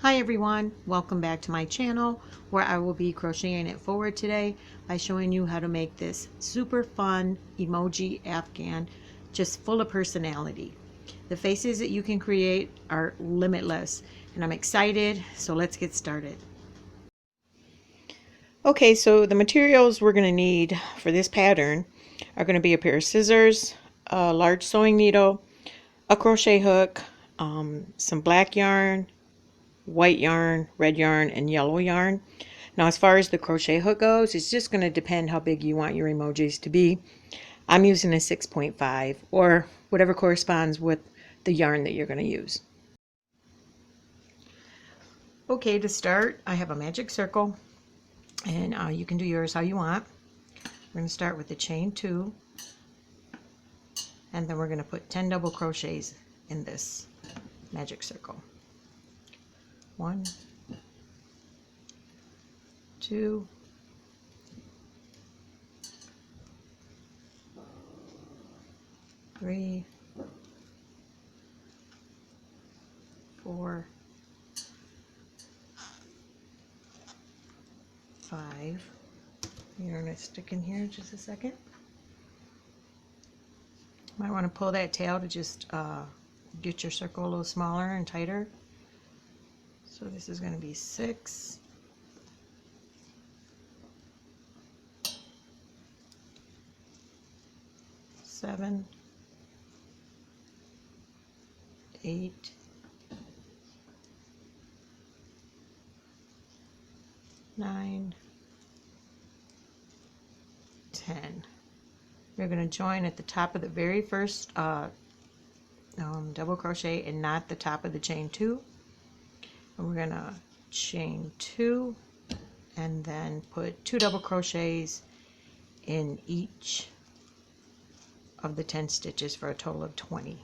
Hi everyone, welcome back to my channel where I will be crocheting it forward today by showing you how to make this super fun emoji Afghan just full of personality. The faces that you can create are limitless and I'm excited, so let's get started. Okay, so the materials we're going to need for this pattern are going to be a pair of scissors, a large sewing needle, a crochet hook, some black yarn, white yarn, red yarn, and yellow yarn. Now as far as the crochet hook goes, it's just going to depend how big you want your emojis to be. I'm using a 6.5 or whatever corresponds with the yarn that you're going to use. Okay, to start, I have a magic circle, and you can do yours how you want. We're going to start with the chain 2, and then we're going to put 10 double crochets in this magic circle. 1, 2, 3, 4, 5. You're going to stick in here just a second. Might want to pull that tail to just get your circle a little smaller and tighter. So this is going to be 6, 7, 8, 9, 10. We're going to join at the top of the very first double crochet and not the top of the chain 2. And we're going to chain 2 and then put 2 double crochets in each of the 10 stitches for a total of 20.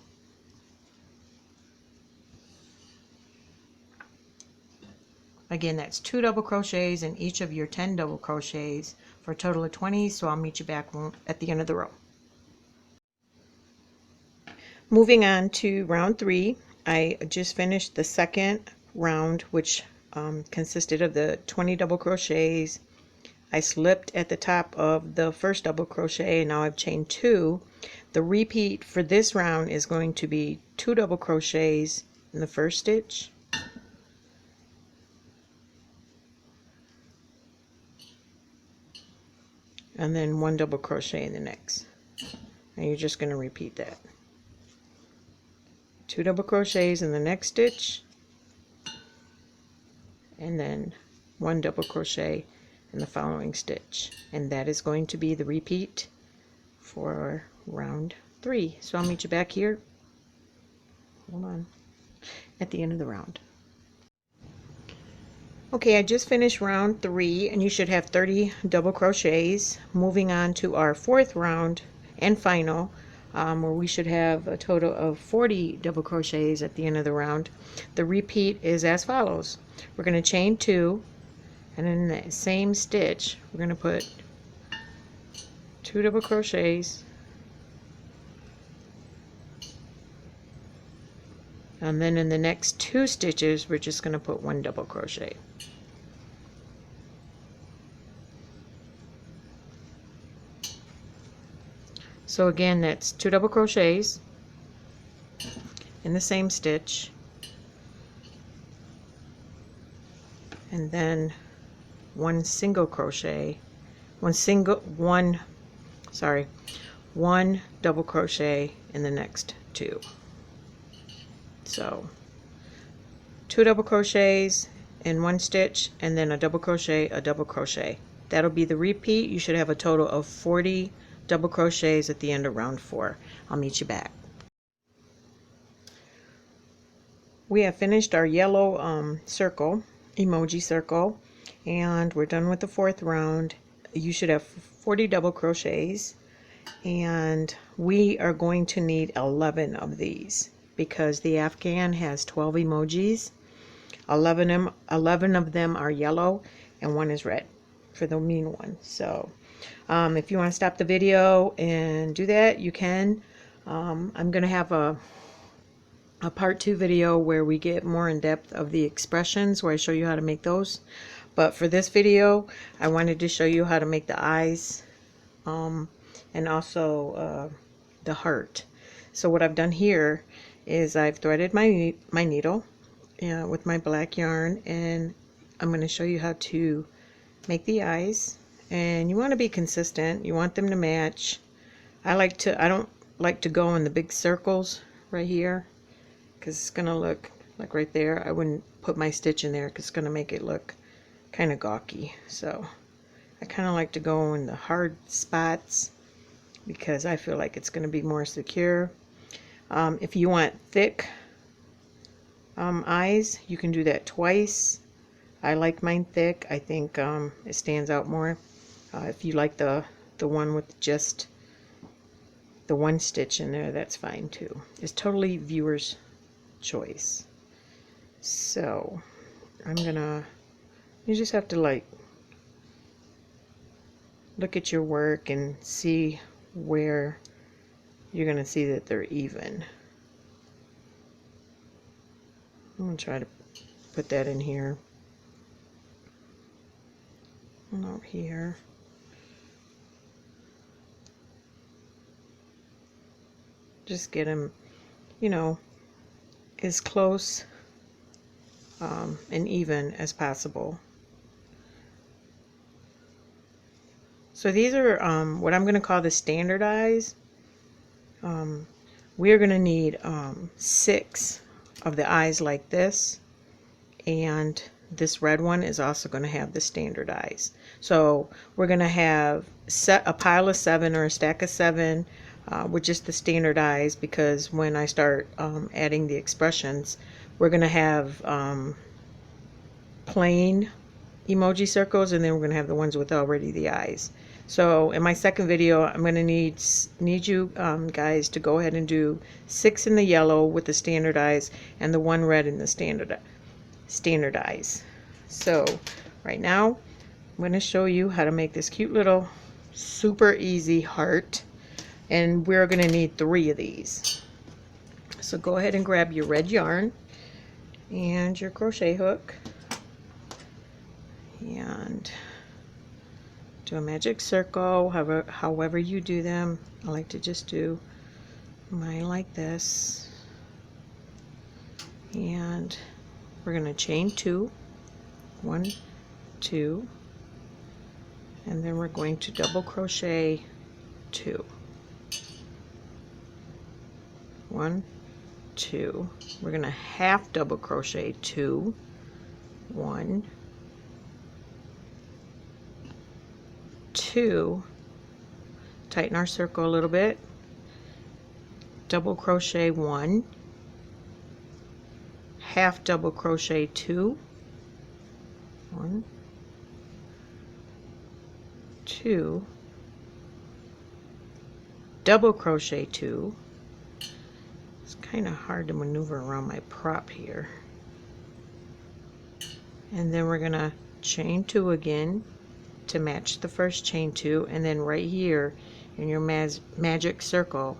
Again, that's 2 double crochets in each of your 10 double crochets for a total of 20, so I'll meet you back at the end of the row. Moving on to round 3, I just finished the second round, which consisted of the 20 double crochets. I slipped at the top of the first double crochet, and now I've chained 2. The repeat for this round is going to be 2 double crochets in the first stitch, and then 1 double crochet in the next. And you're just going to repeat that. 2 double crochets in the next stitch, and then 1 double crochet in the following stitch. And that is going to be the repeat for round 3. So I'll meet you back here, hold on, at the end of the round. Okay, I just finished round 3, and you should have 30 double crochets. Moving on to our 4th round and final, where we should have a total of 40 double crochets at the end of the round. The repeat is as follows. We're going to chain 2, and in the same stitch we're going to put 2 double crochets, and then in the next 2 stitches we're just going to put 1 double crochet. So again, that's 2 double crochets in the same stitch, and then 1 double crochet in the next 2. So 2 double crochets in 1 stitch, and then a double crochet. That'll be the repeat. You should have a total of 40 double crochets at the end of round 4. I'll meet you back. We have finished our yellow circle, emoji circle, and we're done with the 4th round. You should have 40 double crochets, and we are going to need 11 of these because the Afghan has 12 emojis. 11 of them are yellow and 1 is red for the mean one. So if you want to stop the video and do that, you can. I'm going to have a a part 2 video where we get more in depth of the expressions, where I show you how to make those. But for this video, I wanted to show you how to make the eyes and also the heart. So what I've done here is I've threaded my needle with my black yarn, and I'm going to show you how to make the eyes. And you want to be consistent. You want them to match. I don't like to go in the big circles right here, because it's going to look like right there. I wouldn't put my stitch in there because it's going to make it look kind of gawky. So I kind of like to go in the hard spots because I feel like it's going to be more secure. If you want thick eyes, you can do that twice. I like mine thick. I think it stands out more. If you like the one with just the one stitch in there, that's fine too. It's totally viewer's choice. So you just have to like look at your work and see where you're going to see that they're even. I'm going to try to put that in here and out here. Just get them, you know, as close and even as possible. So these are what I'm going to call the standard eyes. We're going to need 6 of the eyes like this, and this red one is also going to have the standard eyes. So we're going to have a pile of 7 or a stack of 7 with just the standard eyes, because when I start adding the expressions, we're going to have plain emoji circles, and then we're going to have the ones with already the eyes. So in my second video, I'm going to need you guys to go ahead and do 6 in the yellow with the standard eyes and the 1 red in the standard eyes. So right now I'm going to show you how to make this cute little super easy heart, and we're going to need 3 of these. So go ahead and grab your red yarn and your crochet hook and do a magic circle, however you do them. I like to just do mine like this, and we're going to chain 2, 1, 2, and then we're going to double crochet 2, 1, 2. We're going to half double crochet 2, 1, 2, tighten our circle a little bit, double crochet 1, half double crochet 2, 1, 2, double crochet 2. It's kind of hard to maneuver around my prop here. And then we're gonna chain 2 again to match the first chain 2, and then right here in your magic circle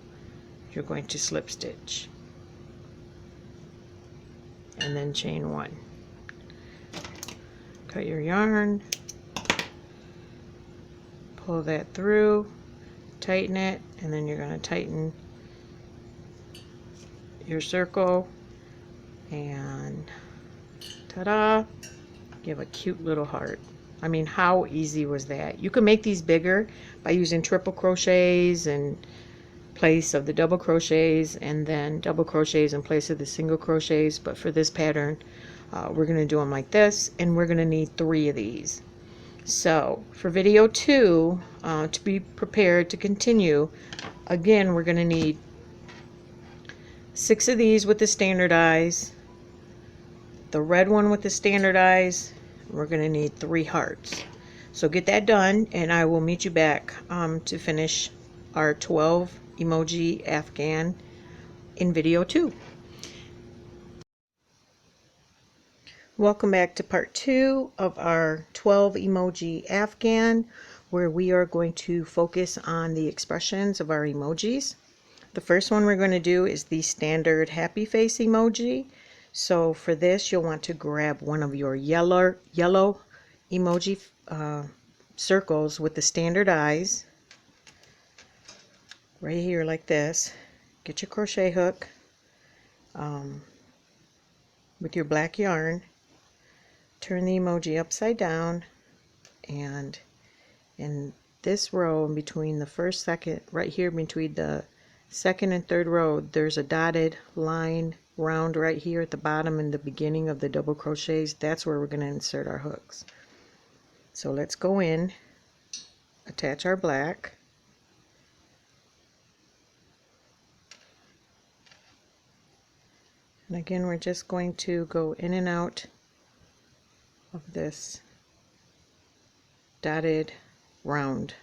you're going to slip stitch and then chain 1. Cut your yarn, pull that through, tighten it, and then you're going to tighten your circle, and ta-da, give a cute little heart. I mean, how easy was that? You can make these bigger by using triple crochets in place of the double crochets, and then double crochets in place of the single crochets. But for this pattern, we're going to do them like this, and we're going to need 3 of these. So for video 2, to be prepared to continue, again, we're going to need 6 of these with the standard eyes, the red one with the standard eyes. We're going to need 3 hearts. So get that done, and I will meet you back to finish our 12 emoji Afghan in video 2. Welcome back to part 2 of our 12 emoji Afghan, where we are going to focus on the expressions of our emojis. The first one we're going to do is the standard happy face emoji. So for this, you'll want to grab one of your yellow emoji circles with the standard eyes right here like this. Get your crochet hook with your black yarn, turn the emoji upside down, and in this row in between the first, second, right here between the second and third row, there's a dotted line round right here at the bottom and the beginning of the double crochets. That's where we're going to insert our hooks. So let's go in, attach our black, and again we're just going to go in and out of this dotted round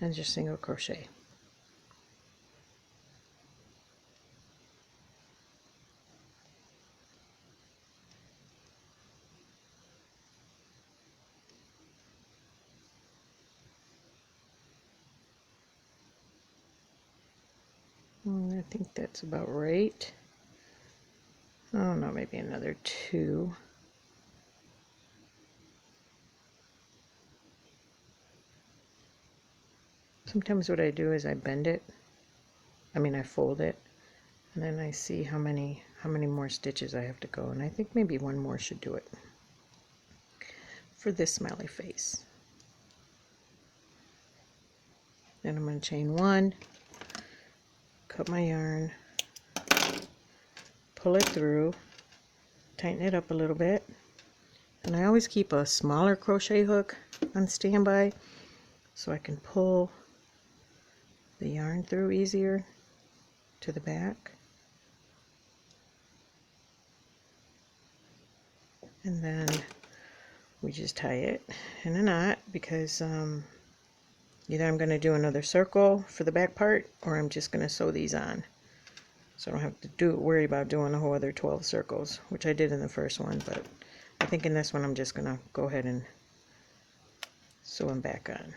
and just single crochet. I think that's about right. Oh no, maybe another 2. Sometimes what I do is I bend it, I fold it, and then I see how many more stitches I have to go, and I think maybe one more should do it for this smiley face. Then I'm going to chain 1, cut my yarn, pull it through, tighten it up a little bit, and I always keep a smaller crochet hook on standby so I can pull the yarn through easier to the back. And then we just tie it in a knot because either I'm going to do another circle for the back part or I'm just going to sew these on. So I don't have to worry about doing a whole other 12 circles, which I did in the first one, but I think in this one I'm just going to go ahead and sew them back on.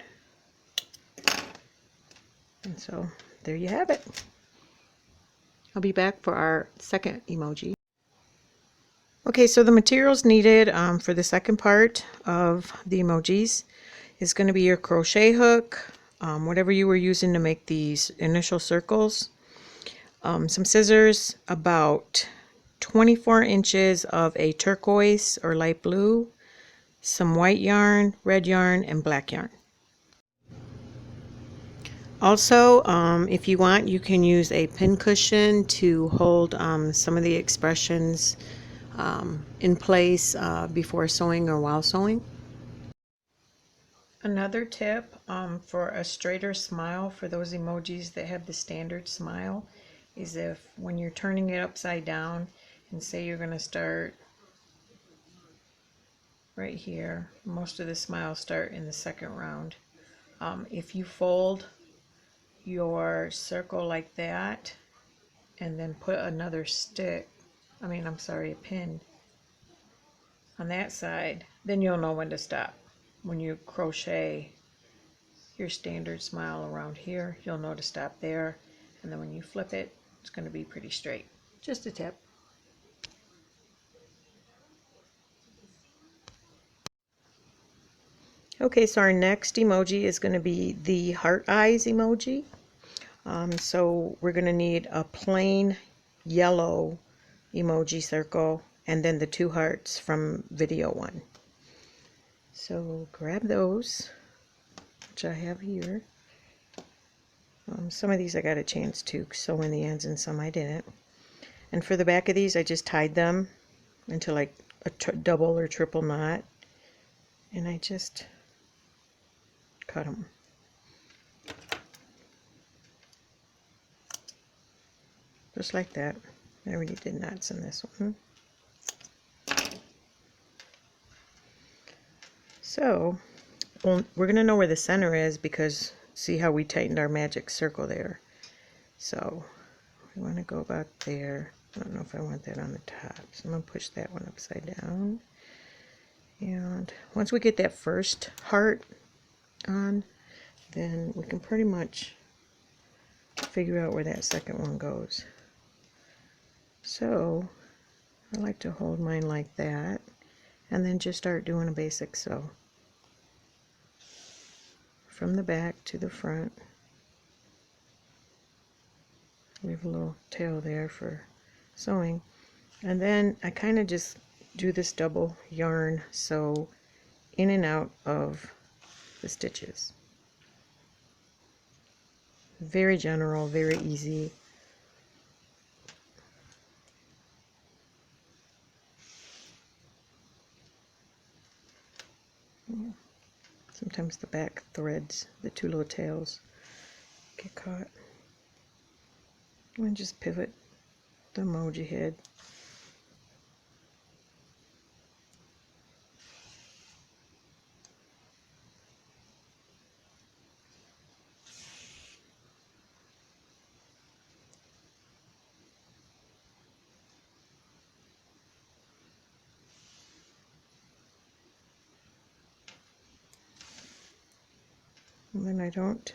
And so there you have it. I'll be back for our second emoji. Okay, so the materials needed for the second part of the emojis is going to be your crochet hook, whatever you were using to make these initial circles, some scissors, about 24 inches of a turquoise or light blue, some white yarn, red yarn, and black yarn. Also, if you want, you can use a pin cushion to hold some of the expressions in place before sewing or while sewing. Another tip for a straighter smile for those emojis that have the standard smile is if when you're turning it upside down and say you're going to start right here, most of the smiles start in the second round. If you fold your circle like that and then put another a pin on that side, then you'll know when to stop. When you crochet your standard smile around here, you'll know to stop there, and then when you flip it, it's going to be pretty straight. Just a tip. Okay, so our next emoji is going to be the heart eyes emoji. So we're going to need a plain yellow emoji circle and then the 2 hearts from video 1. So grab those, which I have here. Some of these I got a chance to sew in the ends and some I didn't. And for the back of these, I just tied them into like a double or triple knot, and I just cut them. Just like that. I already did knots in this one. So we're going to know where the center is because see how we tightened our magic circle there. So we want to go about there. I don't know if I want that on the top, so I'm going to push that one upside down. And once we get that first heart on, then we can pretty much figure out where that second one goes. So I like to hold mine like that and then just start doing a basic sew from the back to the front. Leave a little tail there for sewing, and then I kind of just do this double yarn sew in and out of the stitches. Very general, very easy. Sometimes the back threads, the two little tails, get caught. And just pivot the emoji head. And then I don't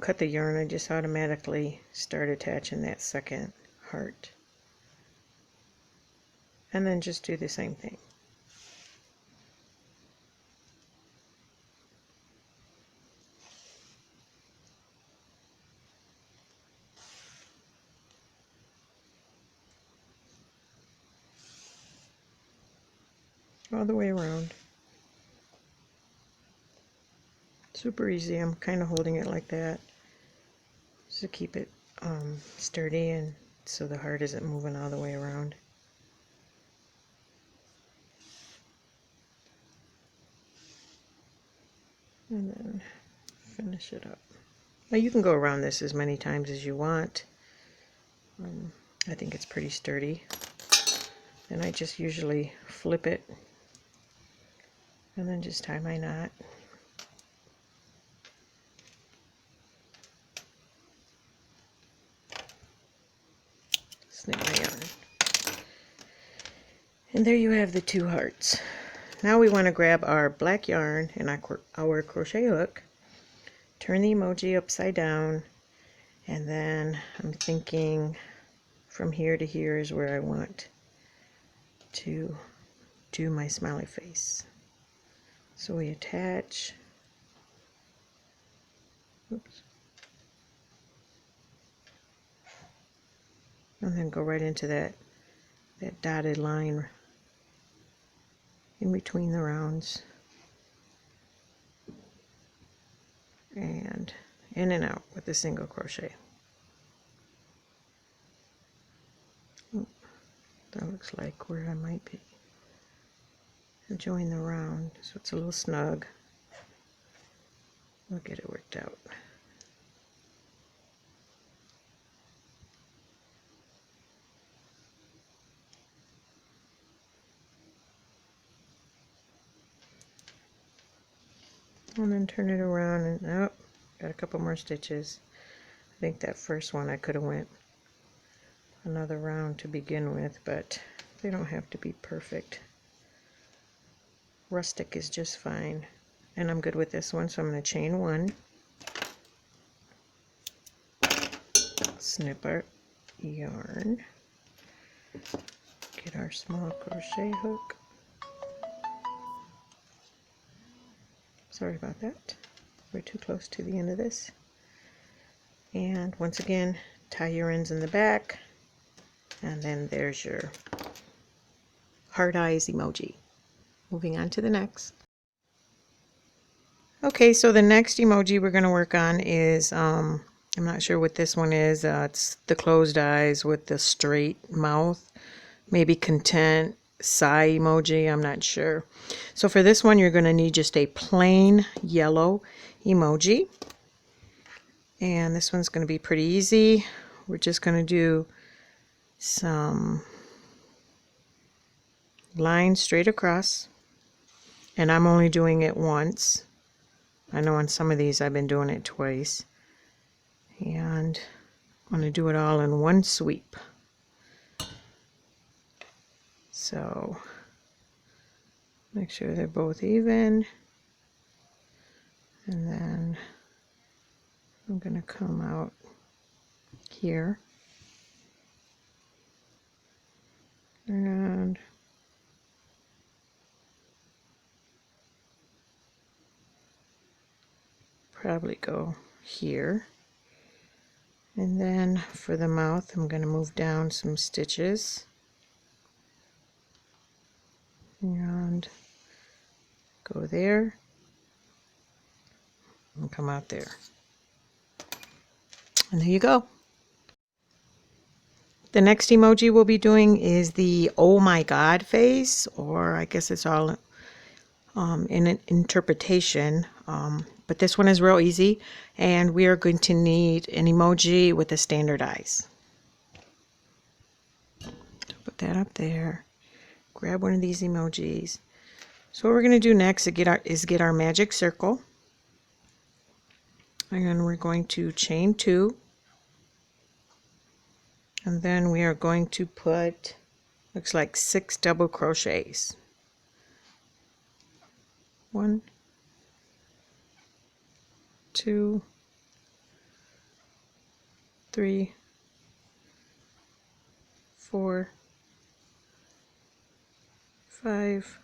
cut the yarn, I just automatically start attaching that second heart. And then just do the same thing. All the way around. Super easy. I'm kind of holding it like that just to keep it sturdy, and so the heart isn't moving all the way around. And then finish it up. Now you can go around this as many times as you want. I think it's pretty sturdy. And I just usually flip it and then just tie my knot. Snip my yarn. And there you have the two hearts. Now we want to grab our black yarn and our crochet hook, turn the emoji upside down, and then I'm thinking from here to here is where I want to do my smiley face. So we attach, oops, and then go right into that dotted line in between the rounds, and in and out with a single crochet. Oh, that looks like where I might be. Join the round so it's a little snug. We'll get it worked out. And then turn it around, and oh, got a couple more stitches. I think that first one I could have went another round to begin with, but they don't have to be perfect. Rustic is just fine, and I'm good with this one, so I'm going to chain one, snip our yarn, get our small crochet hook. Sorry about that, we're too close to the end of this. And once again, tie your ends in the back, and then there's your heart eyes emoji. Moving on to the next. Okay, so the next emoji we're going to work on is, I'm not sure what this one is. It's the closed eyes with the straight mouth. Maybe content, sigh emoji, I'm not sure. So for this one, you're going to need just a plain yellow emoji. And this one's going to be pretty easy. We're just going to do some lines straight across. And I'm only doing it once. I know on some of these I've been doing it twice. And I'm going to do it all in one sweep. So Make sure they're both even. And then I'm going to come out here. And probably go here. And then for the mouth, I'm going to move down some stitches. And go there. And come out there. And there you go. The next emoji we'll be doing is the oh my god face, or I guess it's all in an interpretation. But this one is real easy, and we are going to need an emoji with the standard eyes. Put that up there. Grab one of these emojis. So what we're going to do next is get our magic circle. And we're going to chain 2. And then we are going to put, looks like 6 double crochets. 1, 2, 3, 4, 5,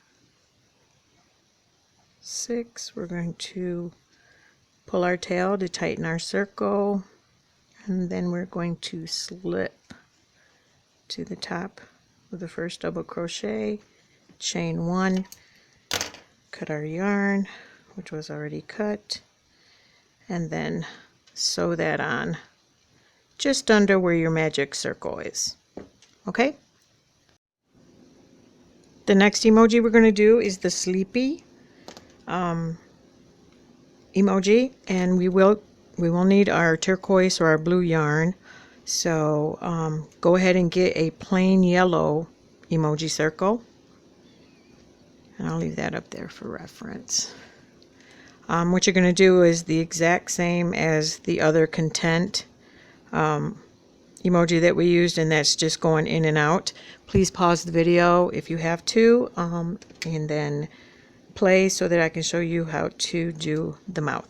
6. We're going to pull our tail to tighten our circle, and then we're going to slip to the top with the first double crochet, chain 1, cut our yarn, which was already cut, and then sew that on just under where your magic circle is. Okay? The next emoji we're going to do is the sleepy emoji, and we will need our turquoise or our blue yarn. So go ahead and get a plain yellow emoji circle, and I'll leave that up there for reference. What you're going to do is the exact same as the other content emoji that we used, and that's just going in and out. Please pause the video if you have to, and then play so that I can show you how to do the mouth.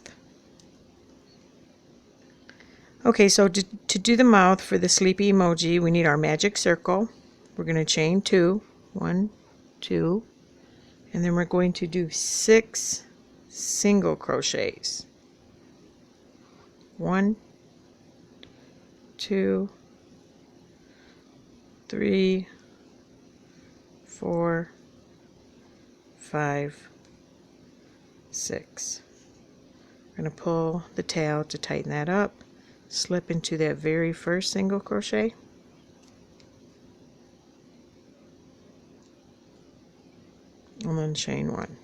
Okay, so to do the mouth for the sleepy emoji, we need our magic circle. We're going to chain 2, 1, 2, and then we're going to do 6 single crochets. 1, 2, 3, 4, 5, 6. We're going to pull the tail to tighten that up, slip into that very first single crochet, and then chain 1.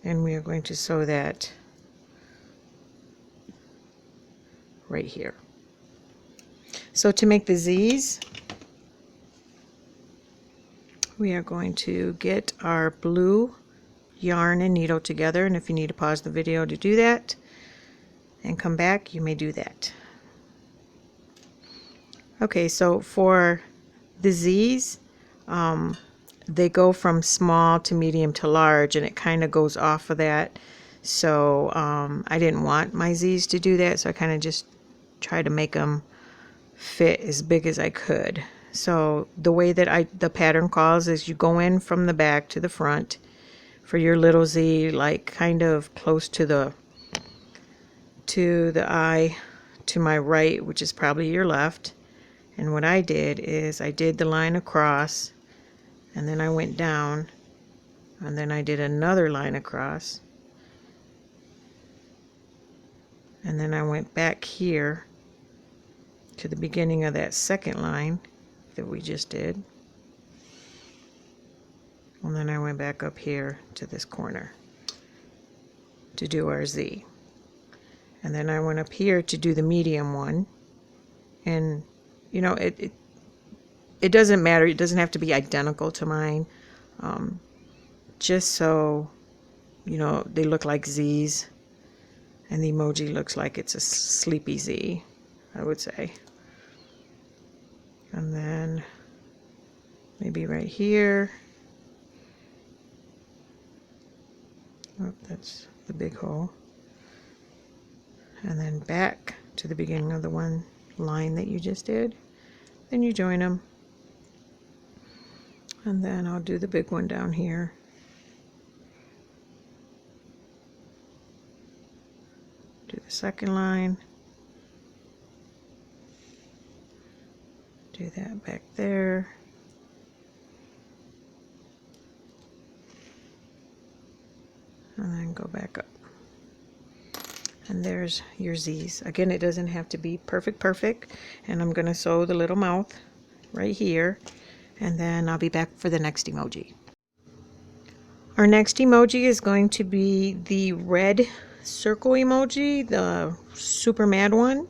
And we are going to sew that right here. So to make the Z's, we are going to get our blue yarn and needle together, and if you need to pause the video to do that and come back, you may do that. Okay, so for the Z's, they go from small to medium to large, and it kind of goes off of that. So I didn't want my Z's to do that, so I kind of just tried to make them fit as big as I could. So the way that the pattern calls is you go in from the back to the front for your little Z, like kind of close to the eye to my right, which is probably your left. And what I did is I did the line across, and then I went down, and then I did another line across, and then I went back here to the beginning of that second line that we just did, and then I went back up here to this corner to do our Z, and then I went up here to do the medium one. And you know, it doesn't matter, it doesn't have to be identical to mine, just so you know they look like Z's and the emoji looks like it's a sleepy Z, I would say. And then maybe right here. Oh, that's the big hole. And then back to the beginning of the one line that you just did. Then you join them. And then I'll do the big one down here. Do the second line. Do that back there. And then go back up. And there's your Z's. Again, it doesn't have to be perfect. And I'm going to sew the little mouth right here. And then I'll be back for the next emoji. Our next emoji is going to be the red circle emoji, the super mad one.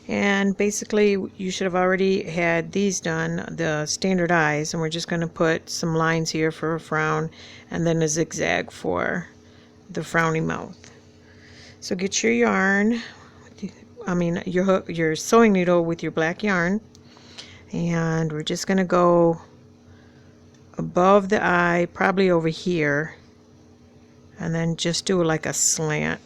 And basically you should have already had these done, the standard eyes, and we're just going to put some lines here for a frown and then a zigzag for the frowny mouth. So get your yarn, your hook, your sewing needle with your black yarn, and we're just going to go above the eye, probably over here, and then just do like a slant.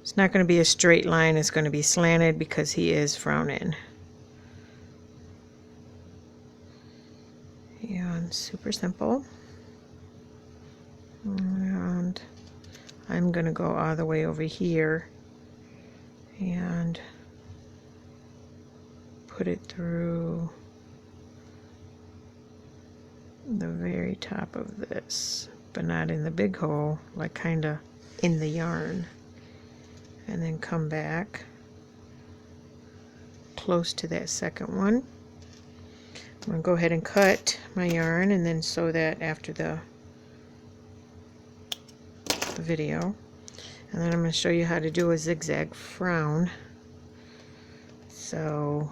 It's not going to be a straight line, it's going to be slanted because he is frowning. And super simple. And I'm going to go all the way over here and put it through the very top of this, but not in the big hole, like kind of in the yarn. And then come back close to that second one. I'm going to go ahead and cut my yarn and then sew that after the video. And then I'm going to show you how to do a zigzag frown. So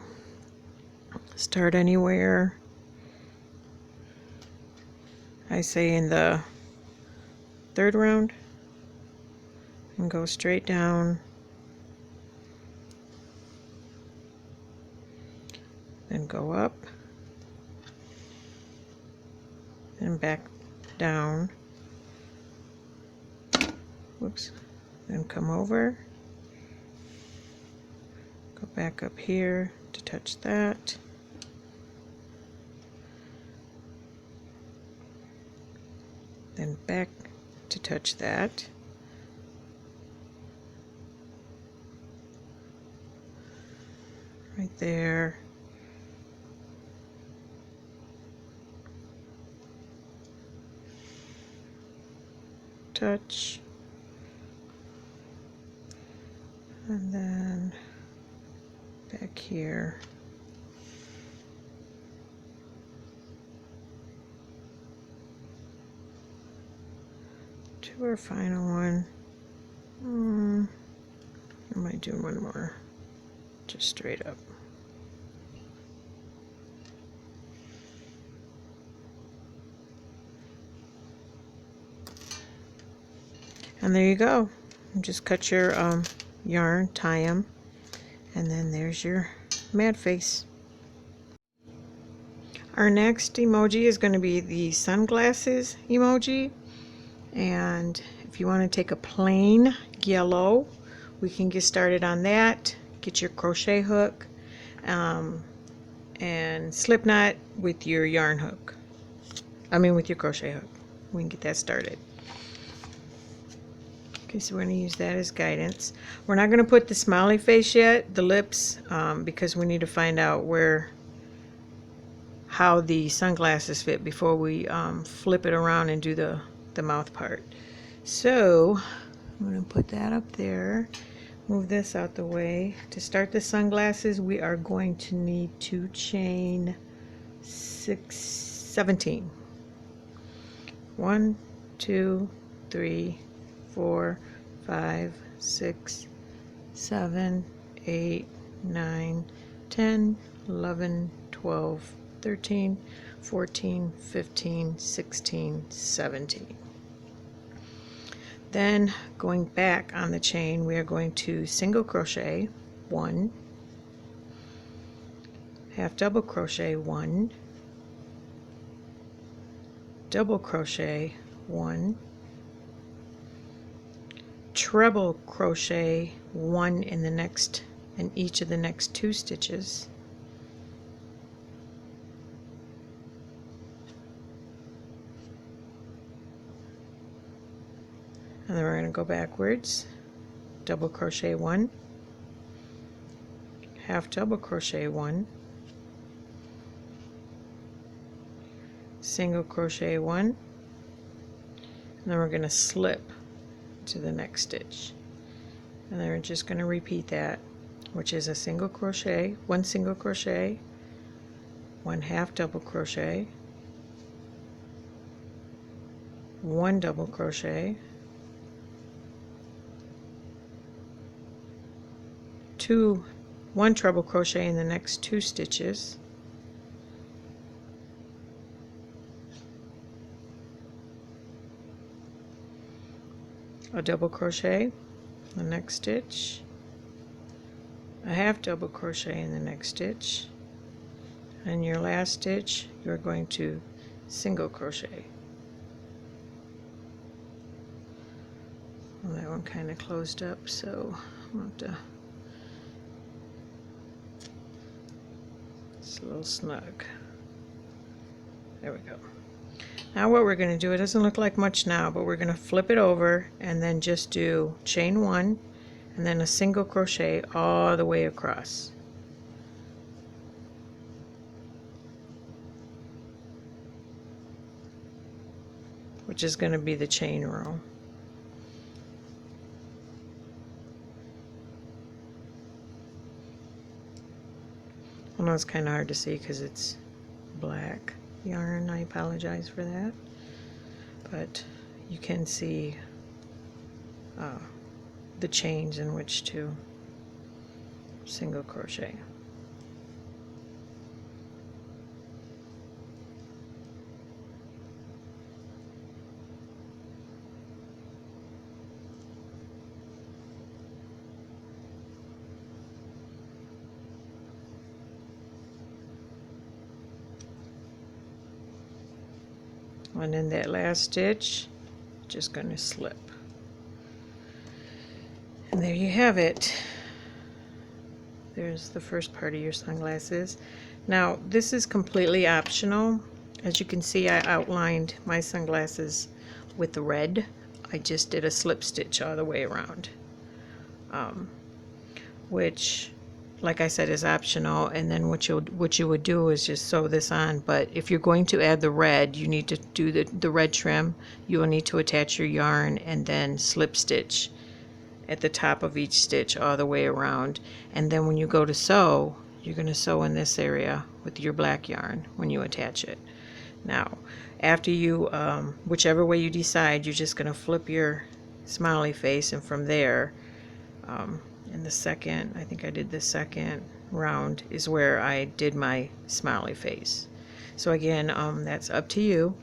start anywhere, I say in the third round, and go straight down, then go up and back down. Whoops. Then come over, go back up here to touch that, then back to touch that, right there, touch, and then back here. To our final one. I might do one more, just straight up. And there you go. Just cut your yarn, tie them, and then there's your mad face. Our next emoji is going to be the sunglasses emoji, and if you want to take a plain yellow, we can get started on that. Get your crochet hook and slip knot with your yarn hook, with your crochet hook. We can get that started. Okay, so we're going to use that as guidance. We're not going to put the smiley face yet, the lips, because we need to find out how the sunglasses fit before we flip it around and do the mouth part. So I'm going to put that up there, move this out the way. To start the sunglasses, we are going to need to chain 17. 1, 2, 3, 4, 5, 6, 7, 8, 9, 10, 11, 12, 13, 14, 15, 16, 17. Then going back on the chain, we are going to single crochet 1, half double crochet 1, double crochet 1, treble crochet 1 in each of the next 2 stitches, and then we're going to go backwards, double crochet 1, half double crochet 1, single crochet 1, and then we're going to slip to the next stitch, and then we're just going to repeat that, which is a single crochet, 1 single crochet, 1 half double crochet, 1 double crochet, 1 treble crochet in the next 2 stitches, a double crochet in the next stitch, a half double crochet in the next stitch, and your last stitch you're going to single crochet. Well, that one kind of closed up, so I'll have to, it's a little snug. There we go. Now what we're going to do, it doesn't look like much now, but we're going to flip it over and then just do chain 1 and then a single crochet all the way across. Which is going to be the chain row. I know it's kind of hard to see because it's black yarn. I apologize for that, but you can see the chains in which to single crochet. And then that last stitch, just going to slip. And there you have it. There's the first part of your sunglasses. Now this is completely optional. As you can see, I outlined my sunglasses with the red. I just did a slip stitch all the way around, which, like I said, is optional. And then what you would do is just sew this on. But if you're going to add the red, you need to do the red trim. You will need to attach your yarn and then slip stitch at the top of each stitch all the way around. And then when you go to sew, you're going to sew in this area with your black yarn when you attach it. Now after you whichever way you decide, you're just going to flip your smiley face, and from there in the second, I think I did the second round, is where I did my smiley face. So again, that's up to you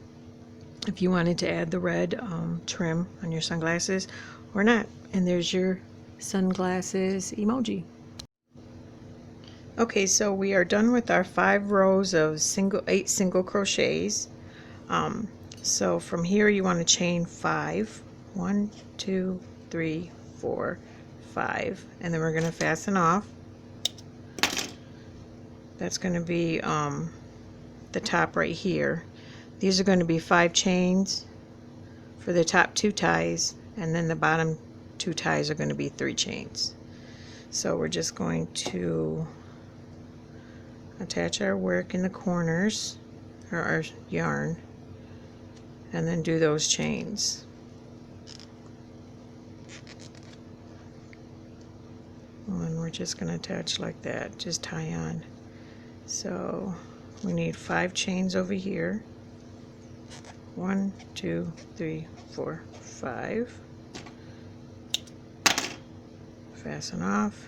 if you wanted to add the red trim on your sunglasses or not. And there's your sunglasses emoji. Okay, so we are done with our 5 rows of 8 single crochets. So from here you want to chain 5. 1, 2, 3, 4, 5, and then we're going to fasten off. That's going to be the top right here. These are going to be 5 chains for the top 2 ties, and then the bottom 2 ties are going to be 3 chains. So we're just going to attach our work in the corners, or our yarn, and then do those chains. And we're just going to attach like that, just tie on. So we need 5 chains over here. 1, 2, 3, 4, 5. Fasten off,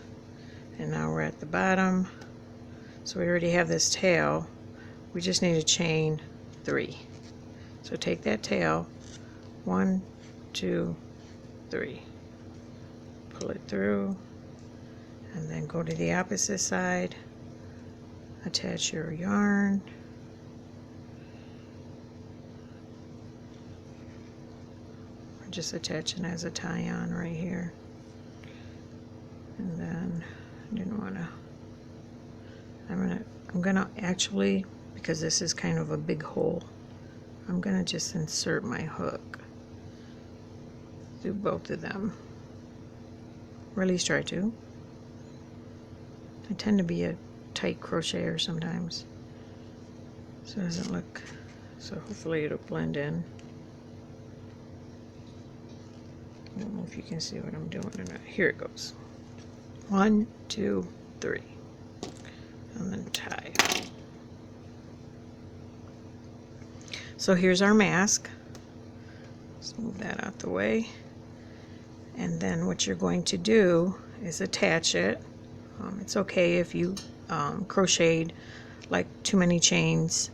and now we're at the bottom. So we already have this tail. We just need to chain 3. So take that tail, 1, 2, 3. Pull it through, and then go to the opposite side attach your yarn. I'm just attaching as a tie-on right here. And then I didn't want to, I'm gonna actually, because this is kind of a big hole, I'm gonna just insert my hook through both of them. Or at least try to. I tend to be a tight crocheter sometimes, so it doesn't look, so hopefully it'll blend in. I don't know if you can see what I'm doing or not. Here it goes. 1, 2, 3, and then tie. So here's our mask. Let's move that out the way. And then what you're going to do is attach it. It's okay if you crocheted like too many chains,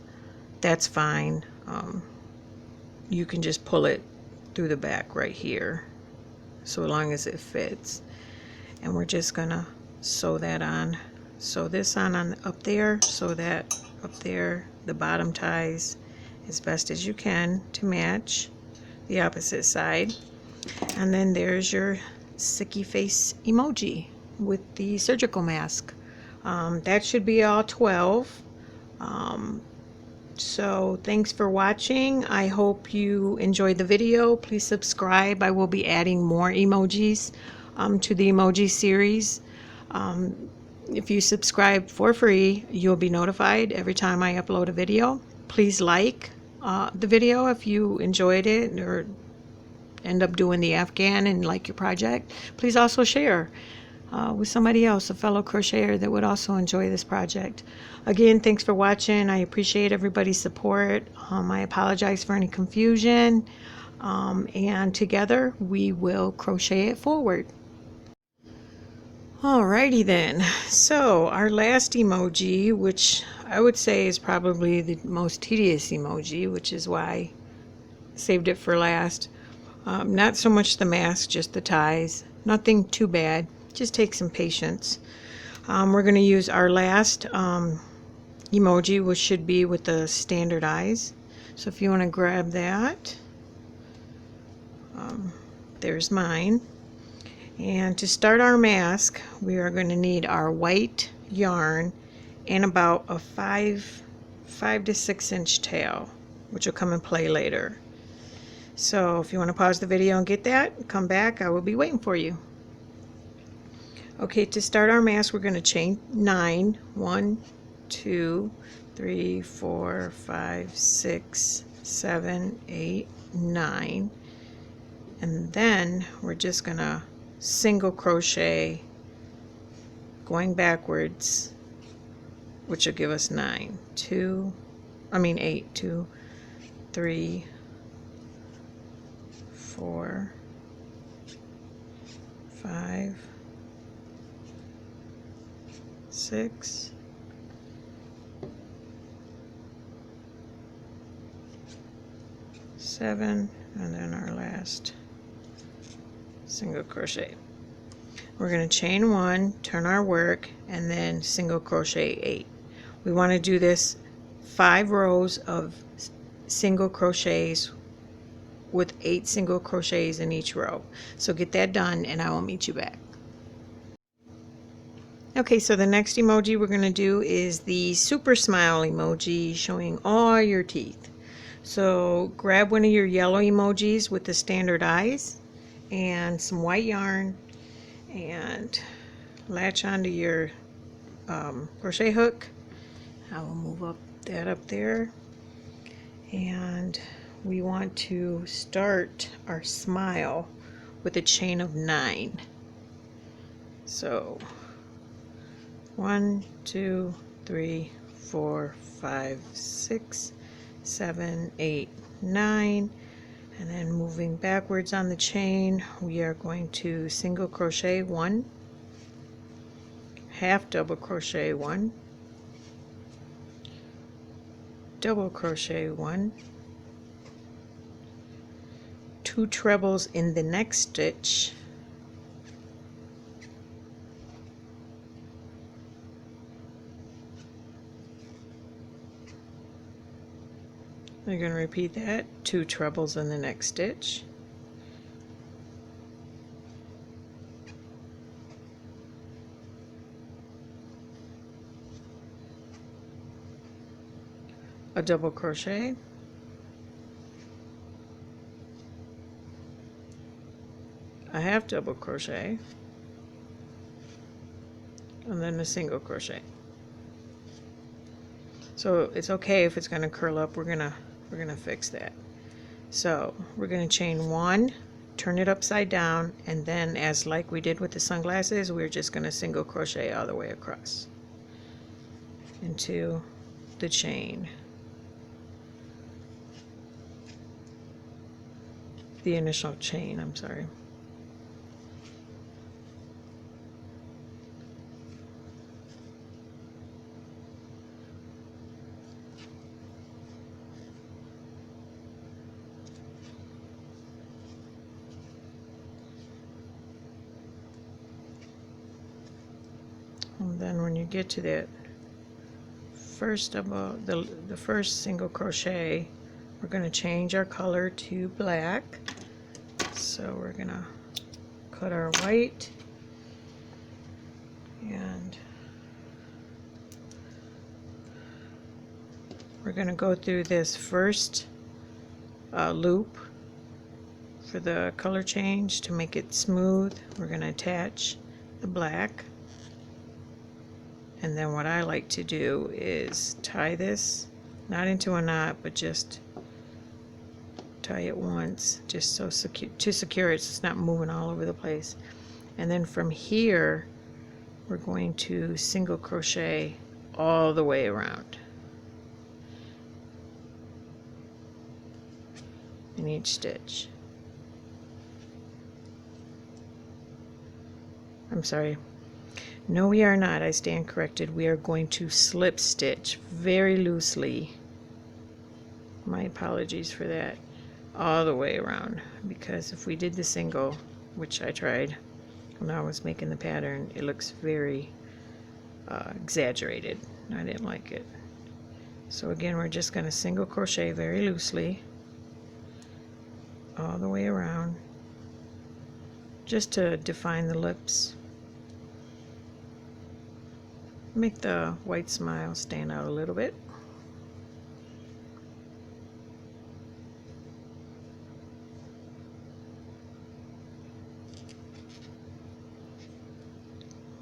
that's fine. You can just pull it through the back right here, so long as it fits. And we're just gonna sew that on. Sew this on up there, so that up there the bottom ties as best as you can to match the opposite side. And then there's your sicky face emoji with the surgical mask. That should be all 12. So thanks for watching. I hope you enjoyed the video. Please subscribe. I will be adding more emojis to the emoji series. If you subscribe for free, you'll be notified every time I upload a video. Please like the video if you enjoyed it or end up doing the Afghan and like your project. Please also share with somebody else, a fellow crocheter that would also enjoy this project. Again, thanks for watching. I appreciate everybody's support. I apologize for any confusion, and together we will crochet it forward. Alrighty then, so our last emoji, which I would say is probably the most tedious emoji, which is why I saved it for last. Not so much the mask, just the ties. Nothing too bad, just take some patience. We're going to use our last emoji, which should be with the standard eyes. So if you want to grab that, there's mine. And to start our mask, we are going to need our white yarn and about a 5 to 6 inch tail, which will come in play later. So if you want to pause the video and get that, come back. I will be waiting for you. Okay, to start our mask, we're going to chain 9. 1, 2, 3, 4, 5, 6, 7, 8, 9. And then we're just going to single crochet going backwards, which will give us 8. 2, 3, 4, 5, 6, 7, and then our last single crochet. We're going to chain 1, turn our work, and then single crochet 8. We want to do this 5 rows of single crochets with 8 single crochets in each row. So get that done and I will meet you back. Okay, so the next emoji we're going to do is the super smile emoji showing all your teeth. So grab one of your yellow emojis with the standard eyes and some white yarn and latch onto your crochet hook. I will move that up there, and we want to start our smile with a chain of 9. So 1, 2, 3, 4, 5, 6, 7, 8, 9, and then moving backwards on the chain, we are going to single crochet 1, half double crochet 1, double crochet 1, 2 trebles in the next stitch, You're going to repeat that 2 trebles in the next stitch. A double crochet, a half double crochet, and then a single crochet. So it's okay if it's going to curl up. We're gonna fix that. So we're going to chain 1, turn it upside down, and then, as like we did with the sunglasses, we're just going to single crochet all the way across into the chain, the initial chain, I'm sorry. And then when you get to that first above the first single crochet, we're going to change our color to black. So we're going to cut our white, and we're going to go through this first loop for the color change to make it smooth. We're going to attach the black. And then what I like to do is tie this, not into a knot, but just tie it once, just so to secure it so it's not moving all over the place. And then from here, we're going to single crochet all the way around in each stitch. I'm sorry. No, we are not. I stand corrected. We are going to slip stitch very loosely. My apologies for that. All the way around, because if we did the single, which I tried when I was making the pattern, it looks very exaggerated. I didn't like it. So again, we're just going to single crochet very loosely all the way around, just to define the lips. Make the white smile stand out a little bit.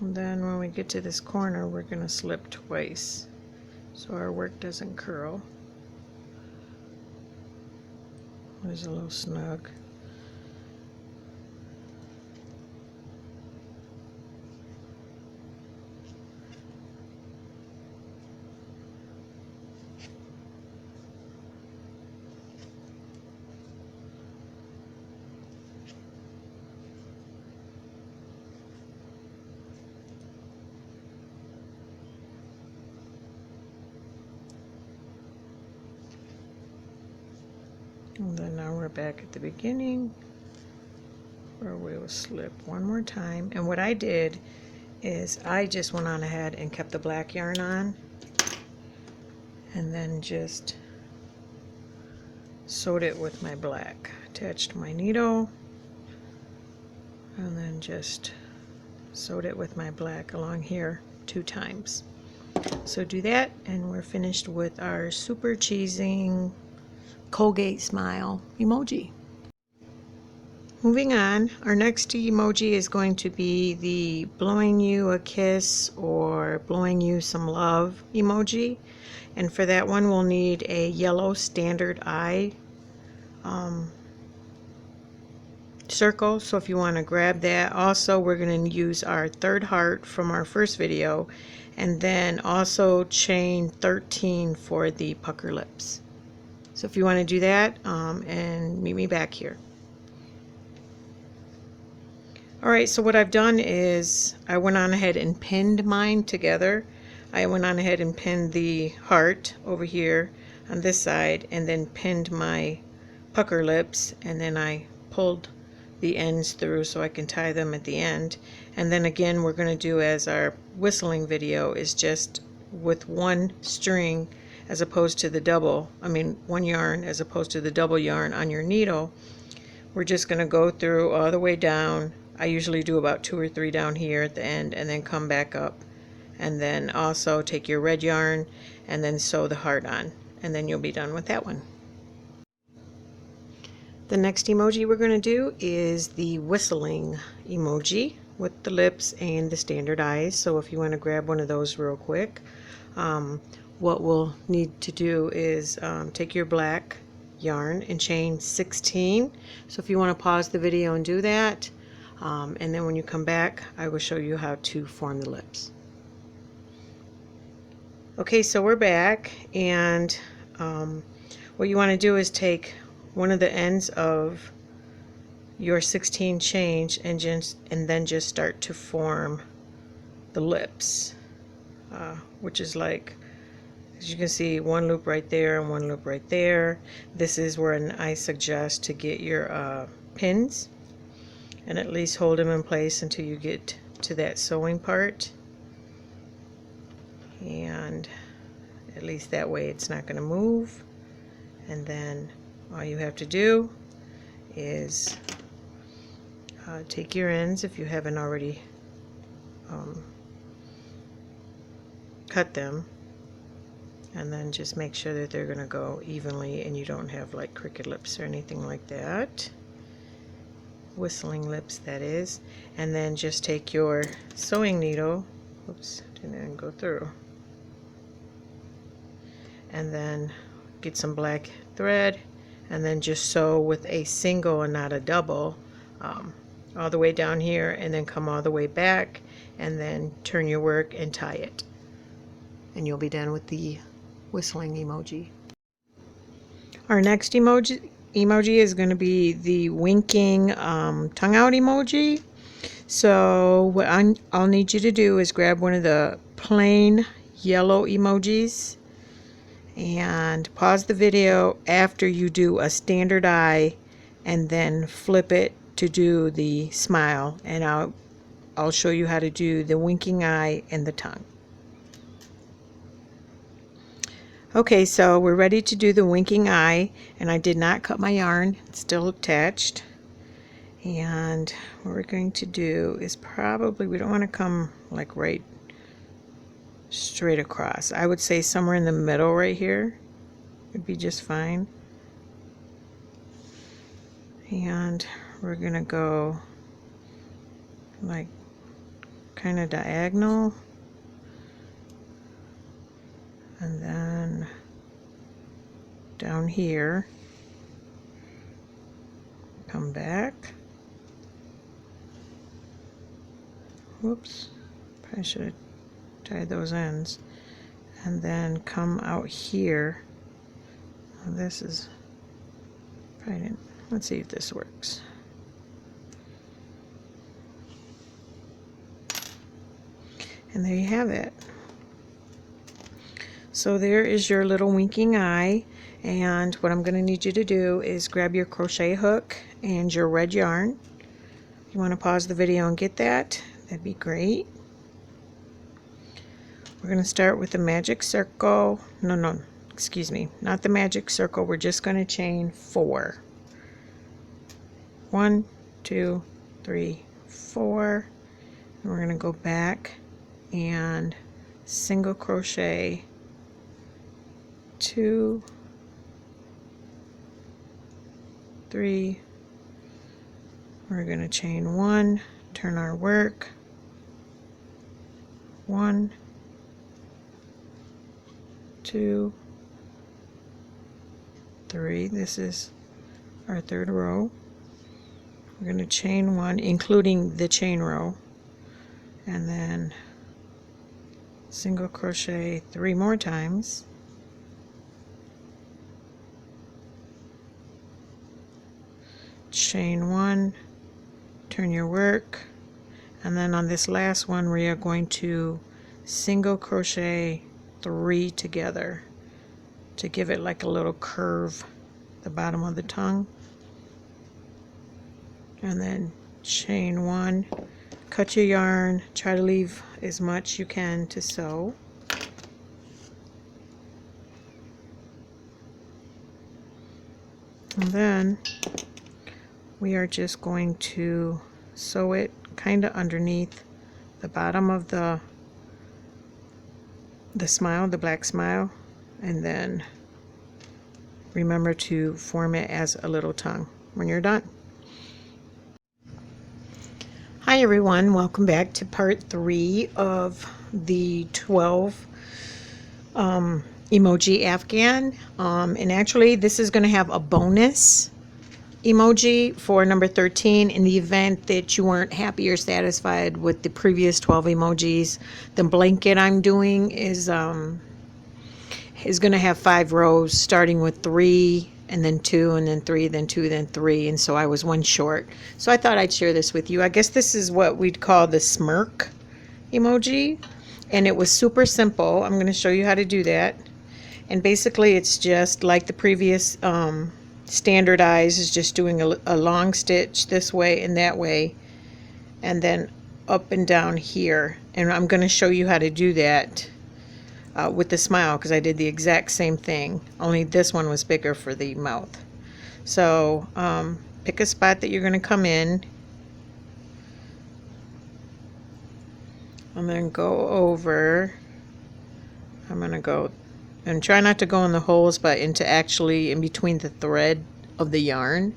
And then when we get to this corner, we're going to slip twice so our work doesn't curl. There's a little snug. And then now we're back at the beginning where we will slip one more time. And what I did is I just went on ahead and kept the black yarn on, and then just sewed it with my black. Attached my needle, and then just sewed it with my black along here 2 times. So do that, and we're finished with our super cheesing Colgate smile emoji. Moving on, our next emoji is going to be the blowing you a kiss or blowing you some love emoji. And for that one, we'll need a yellow standard eye circle. So if you want to grab that. Also, we're going to use our 3rd heart from our first video, and then also chain 13 for the pucker lips. So if you want to do that, and meet me back here. Alright, so what I've done is I went on ahead and pinned mine together. I went on ahead and pinned the heart over here on this side, and then pinned my pucker lips, and then I pulled the ends through so I can tie them at the end. And then again, we're going to do as our whistling video, is just with one string as opposed to the double, one yarn as opposed to the double yarn on your needle, we're just going to go through all the way down. I usually do about 2 or 3 down here at the end, and then come back up, and then also take your red yarn and then sew the heart on, and then you'll be done with that one. The next emoji we're going to do is the whistling emoji with the lips and the standard eyes. So if you want to grab one of those real quick, what we'll need to do is take your black yarn and chain 16. So if you want to pause the video and do that, and then when you come back, I will show you how to form the lips. Okay, so we're back, and what you want to do is take one of the ends of your 16 chain and then just start to form the lips, which is like, as you can see, one loop right there and one loop right there. This is where I suggest to get your pins and at least hold them in place until you get to that sewing part, and at least that way it's not going to move. And then all you have to do is take your ends, if you haven't already cut them, and then just make sure that they're going to go evenly and you don't have like crooked lips or anything like that. Whistling lips, that is. And then just take your sewing needle, oops, didn't go through, and then get some black thread, and then just sew with a single and not a double, all the way down here, and then come all the way back, and then turn your work and tie it, and you'll be done with the whistling emoji. Our next emoji is going to be the winking tongue out emoji. So what I'll need you to do is grab one of the plain yellow emojis and pause the video after you do a standard eye, and then flip it to do the smile, and I'll show you how to do the winking eye and the tongue. Okay, so we're ready to do the winking eye, and I did not cut my yarn, it's still attached. And what we're going to do is probably, we don't want to come like right straight across. I would say somewhere in the middle right here would be just fine. And we're gonna go like kind of diagonal, and then down here, come back, whoops, I should have tied those ends, and then come out here. This is probably, let's see if this works. And there you have it. So there is your little winking eye, and what I'm going to need you to do is grab your crochet hook and your red yarn. If you want to pause the video and get that, that'd be great. We're going to start with the magic circle. No, excuse me, not the magic circle. We're just going to chain 4. 1, 2, 3, 4. And we're going to go back and single crochet 2, 3. We're going to chain 1, turn our work, 1, 2, 3. This is our third row. We're going to chain 1, including the chain row, and then single crochet 3 more times, chain 1, turn your work, and then on this last one we are going to single crochet 3 together to give it like a little curve at the bottom of the tongue, and then chain 1, cut your yarn, try to leave as much you can to sew, And then we are just going to sew it kind of underneath the bottom of the smile, the black smile, and then remember to form it as a little tongue when you're done. Hi everyone, welcome back to part 3 of the 12 emoji Afghan, and actually this is going to have a bonus emoji for number 13 in the event that you weren't happy or satisfied with the previous 12 emojis. The blanket I'm doing is going to have 5 rows starting with 3 and then 2 and then 3, then 2, then 3, and so I was 1 short. So I thought I'd share this with you. I guess this is what we'd call the smirk emoji, and it was super simple. I'm going to show you how to do that. And basically it's just like the previous standardized, is just doing a long stitch this way and that way, and then up and down here. And I'm going to show you how to do that with the smile, because I did the exact same thing, only this one was bigger for the mouth. So pick a spot that you're going to come in and then go over. I'm going to go and try not to go in the holes, but into actually in between the thread of the yarn.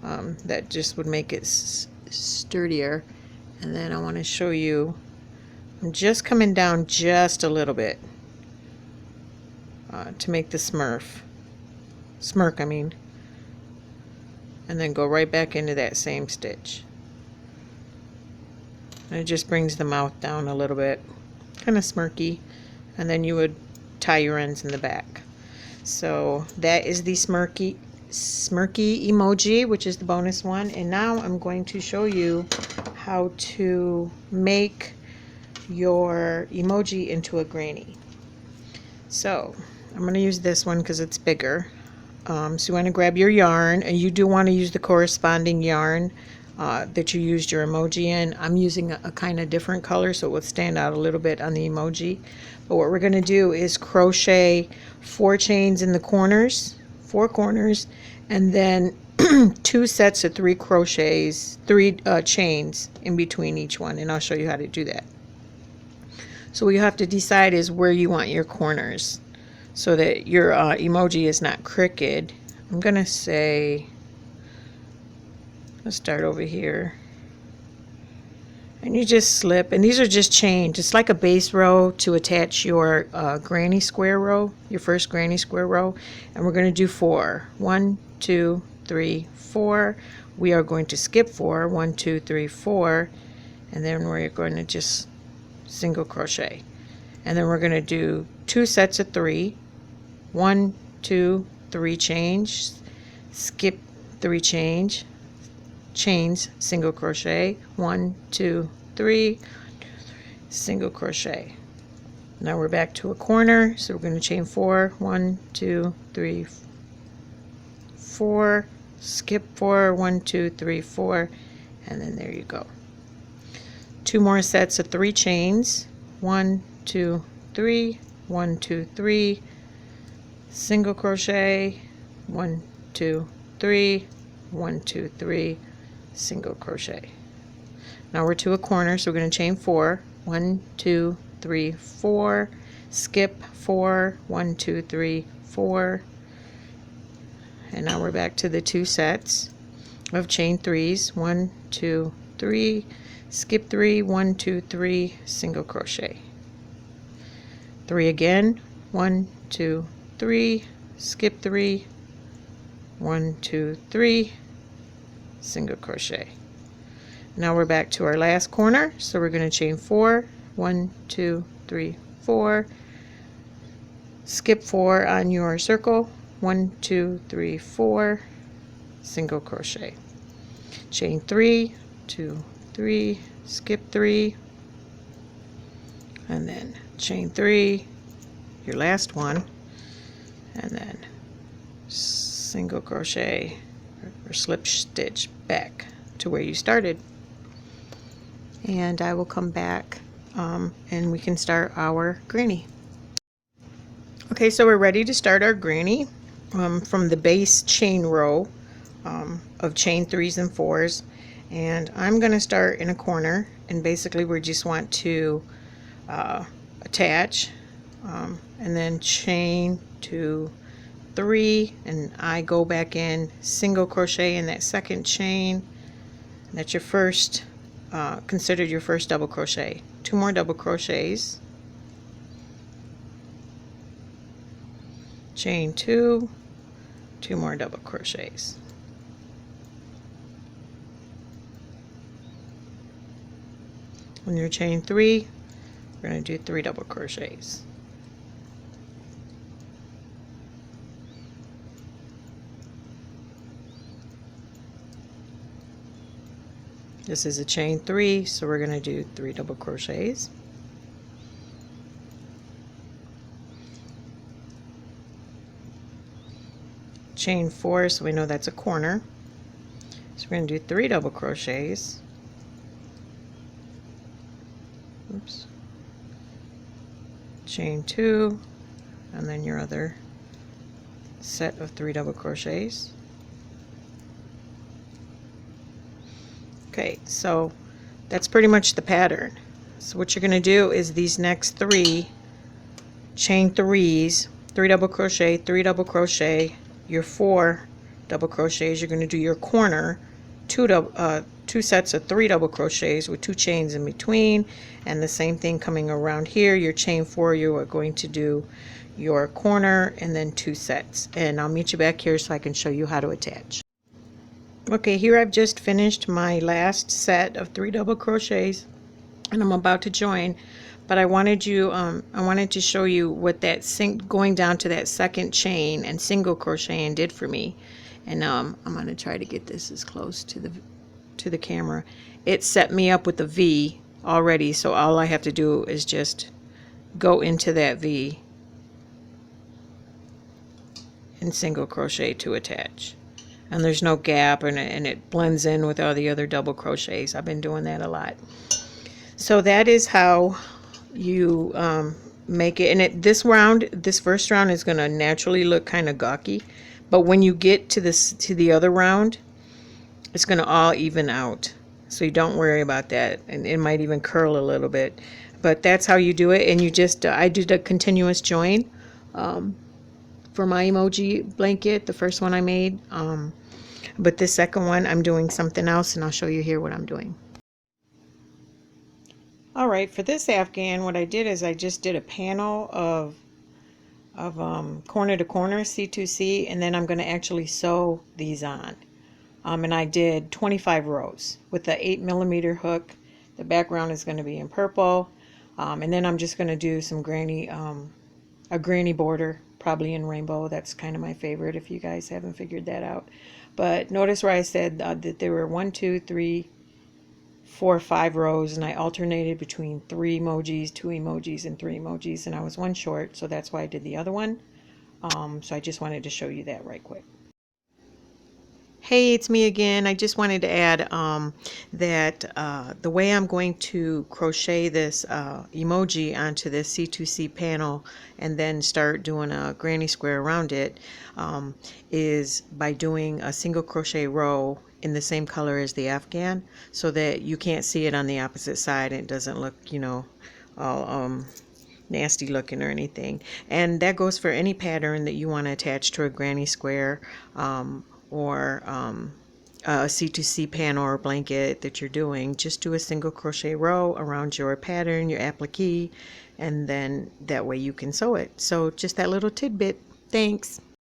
That just would make it sturdier. And then I want to show you, I'm just coming down just a little bit to make the smirk, I mean, and then go right back into that same stitch. And it just brings the mouth down a little bit, kind of smirky, and then you would tie your ends in the back. So that is the smirky emoji, which is the bonus one. And now I'm going to show you how to make your emoji into a granny. So I'm going to use this one because it's bigger. So you want to grab your yarn, and you do want to use the corresponding yarn that you used your emoji in. I'm using a kind of different color so it will stand out a little bit on the emoji. But what we're going to do is crochet 4 chains in the corners, 4 corners, and then 2 sets of 3 crochets, 3 chains in between each one, and I'll show you how to do that. So what you have to decide is where you want your corners so that your emoji is not crooked. I'm going to say, let's start over here. And you just slip, and these are just chains. It's like a base row to attach your granny square row, your first granny square row. And we're going to do 4. 1, 2, 3, 4. We are going to skip 4. 1, 2, 3, 4. And then we're going to just single crochet. And then we're going to do 2 sets of 3. 1, 2, 3 chains. Skip 3 chains, single crochet, 1, 2, 3, single crochet. Now we're back to a corner, so we're going to chain 4, 1, 2, 3, 4, skip 4, 1, 2, 3, 4, and then there you go. 2 more sets of 3 chains, 1, 2, 3, 1, 2, 3, single crochet, 1, 2, 3, 1, 2, 3, single crochet. Now we're to a corner, so we're going to chain 4, 1, 2, 3, 4, skip 4, 1, 2, 3, 4, and now we're back to the 2 sets of chain 3s, 1, 2, 3, skip 3, 1, 2, 3, single crochet. 3 again, 1, 2, 3, skip 3, 1, 2, 3, single crochet. Now we're back to our last corner, so we're going to chain 4, 1, 2, 3, 4, skip 4 on your circle, 1, 2, 3, 4, single crochet, chain 3, 2, 3, skip 3, and then chain 3, your last one, and then single crochet or slip stitch back to where you started. And I will come back and we can start our granny. Okay, so we're ready to start our granny from the base chain row. of chain 3s and 4s, and I'm going to start in a corner, and basically we just want to attach and then chain 2, 3, and I go back in, single crochet in that second chain. That's your first, considered your first double crochet. 2 more double crochets, chain 2, 2 more double crochets. On your chain 3, we're going to do 3 double crochets. This is a chain 3, so we're going to do 3 double crochets. Chain 4, so we know that's a corner. So we're going to do 3 double crochets. Oops. Chain 2, and then your other set of 3 double crochets. Okay, so that's pretty much the pattern. So what you're going to do is these next 3 chain 3s, 3 double crochet, 3 double crochet, your 4 double crochets, you're going to do your corner, 2 sets of 3 double crochets with 2 chains in between, and the same thing coming around here, your chain 4, you are going to do your corner and then 2 sets. And I'll meet you back here so I can show you how to attach. Okay, here I've just finished my last set of 3 double crochets and I'm about to join, but I wanted to show you what that going down to that second chain and single crocheting did for me. And I'm going to try to get this as close to the camera. It set me up with a V already, so all I have to do is just go into that V and single crochet to attach. And there's no gap, and it blends in with all the other double crochets. I've been doing that a lot. So that is how you make it. And this first round is going to naturally look kind of gawky, but when you get to the other round, it's going to all even out. So you don't worry about that, and it might even curl a little bit. But that's how you do it. And you just I did a continuous join for my emoji blanket, the first one I made. But this second one, I'm doing something else, and I'll show you here what I'm doing. Alright, for this Afghan, what I did is I just did a panel of corner to corner, C2C, and then I'm going to actually sew these on. And I did 25 rows with the 8mm hook. The background is going to be in purple. And then I'm just going to do some a granny border, probably in rainbow. That's kind of my favorite if you guys haven't figured that out. But notice where I said that there were 1, 2, 3, 4, 5 rows, and I alternated between 3 emojis, 2 emojis, and 3 emojis, and I was 1 short, so that's why I did the other one. So I just wanted to show you that right quick. Hey, it's me again. I just wanted to add that the way I'm going to crochet this emoji onto this C2C panel and then start doing a granny square around it is by doing a single crochet row in the same color as the Afghan, so that you can't see it on the opposite side and it doesn't look, you know, all nasty looking or anything. And that goes for any pattern that you want to attach to a granny square or a C2C panel or blanket that you're doing. Just do a single crochet row around your pattern, your applique, and then that way you can sew it. So just that little tidbit. Thanks.